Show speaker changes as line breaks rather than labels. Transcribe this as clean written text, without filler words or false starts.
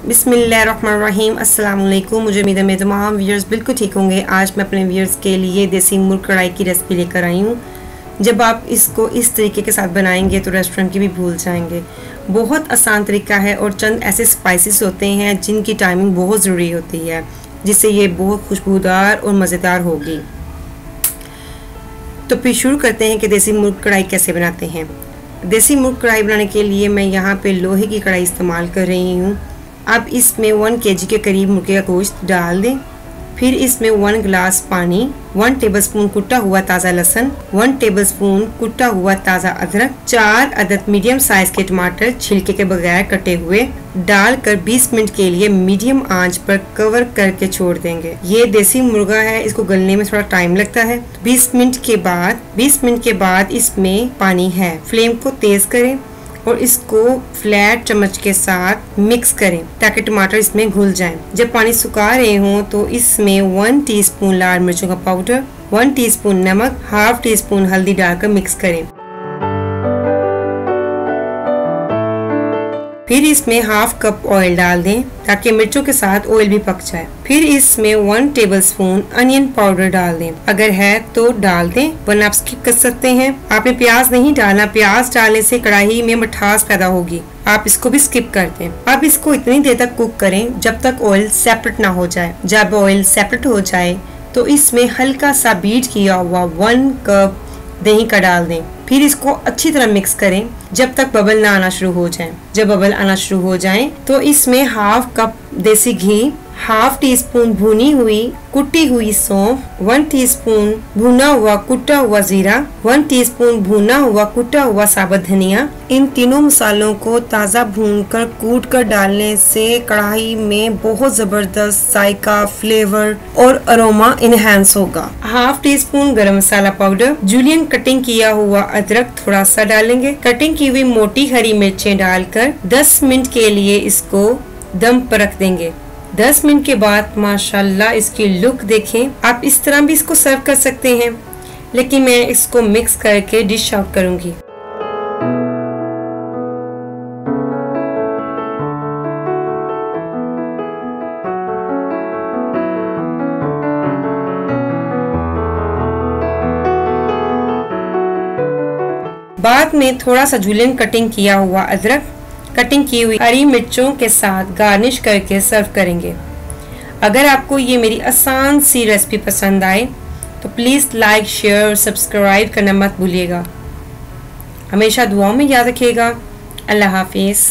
बिस्मिल्लाहिर्रहमानिर्रहीम। अस्सलाम वालेकुम। मुझे उम्मीद है मेरे तमाम व्यूअर्स बिल्कुल ठीक होंगे। आज मैं अपने व्यूअर्स के लिए देसी मुर्ग कढ़ाई की रेसिपी लेकर आई हूँ। जब आप इसको इस तरीके के साथ बनाएंगे तो रेस्टोरेंट की भी भूल जाएंगे। बहुत आसान तरीका है और चंद ऐसे स्पाइसेस होते हैं जिनकी टाइमिंग बहुत ज़रूरी होती है, जिससे ये बहुत खुशबूदार और मज़ेदार होगी। तो फिर शुरू करते हैं कि देसी मुर्ग कढ़ाई कैसे बनाते हैं। देसी मुर्ग कढ़ाई बनाने के लिए मैं यहाँ पे लोहे की कढ़ाई इस्तेमाल कर रही हूँ। अब इसमें 1 kg के करीब मुर्गे का गोश्त डाल दें। फिर इसमें 1 गिलास पानी, 1 टेबलस्पून कुटा हुआ ताज़ा लहसुन, 1 टेबलस्पून कुटा हुआ ताज़ा अदरक, 4 अदद मीडियम साइज के टमाटर छिलके के बगैर कटे हुए डालकर 20 मिनट के लिए मीडियम आंच पर कवर करके छोड़ देंगे। ये देसी मुर्गा है, इसको गलने में थोड़ा टाइम लगता है। 20 मिनट के बाद इसमें पानी है। फ्लेम को तेज करें और इसको फ्लैट चम्मच के साथ मिक्स करें ताकि टमाटर इसमें घुल जाएं। जब पानी सुखा रहे हों तो इसमें 1 टीस्पून लाल मिर्चों का पाउडर, 1 टीस्पून नमक, हाफ टीस्पून हल्दी डालकर मिक्स करें। फिर इसमें हाफ कप ऑयल डाल दें ताकि मिर्चों के साथ ऑयल भी पक जाए। फिर इसमें 1 टेबलस्पून अनियन पाउडर डाल दें, अगर है तो डाल दें वरना आप स्किप कर सकते हैं। आपने प्याज नहीं डालना, प्याज डालने से कढ़ाई में मिठास पैदा होगी, आप इसको भी स्किप कर दें। अब इसको इतनी देर तक कुक करें जब तक ऑयल सेपरेट ना हो जाए। जब ऑयल सेपरेट हो जाए तो इसमें हल्का सा बीट किया हुआ 1 कप दही का डाल दें। फिर इसको अच्छी तरह मिक्स करें जब तक बबल ना आना शुरू हो जाए। जब बबल आना शुरू हो जाए तो इसमें हाफ कप देसी घी, हाफ टीस्पून भुनी हुई कुटी हुई सौंफ, 1 टीस्पून भुना हुआ कुटा हुआ जीरा, 1 टीस्पून भुना हुआ कुटा हुआ साबुत धनिया। इन तीनों मसालों को ताज़ा भूनकर कूट कर डालने से कढ़ाई में बहुत जबरदस्त जायका, फ्लेवर और अरोमा इनहेंस होगा। हाफ टीस्पून गरम मसाला पाउडर, जूलियन कटिंग किया हुआ अदरक थोड़ा सा डालेंगे, कटिंग की हुई मोटी हरी मिर्चें डालकर 10 मिनट के लिए इसको दम पर रख देंगे। 10 मिनट के बाद माशाल्लाह इसकी लुक देखें। आप इस तरह भी इसको सर्व कर सकते हैं, लेकिन मैं इसको मिक्स करके डिश आउट करूंगी। बाद में थोड़ा सा जूलियन कटिंग किया हुआ अदरक, कटिंग की हुई हरी मिर्चों के साथ गार्निश करके सर्व करेंगे। अगर आपको ये मेरी आसान सी रेसिपी पसंद आए तो प्लीज़ लाइक, शेयर और सब्सक्राइब करना मत भूलिएगा। हमेशा दुआओं में याद रखिएगा। अल्लाह हाफिज़।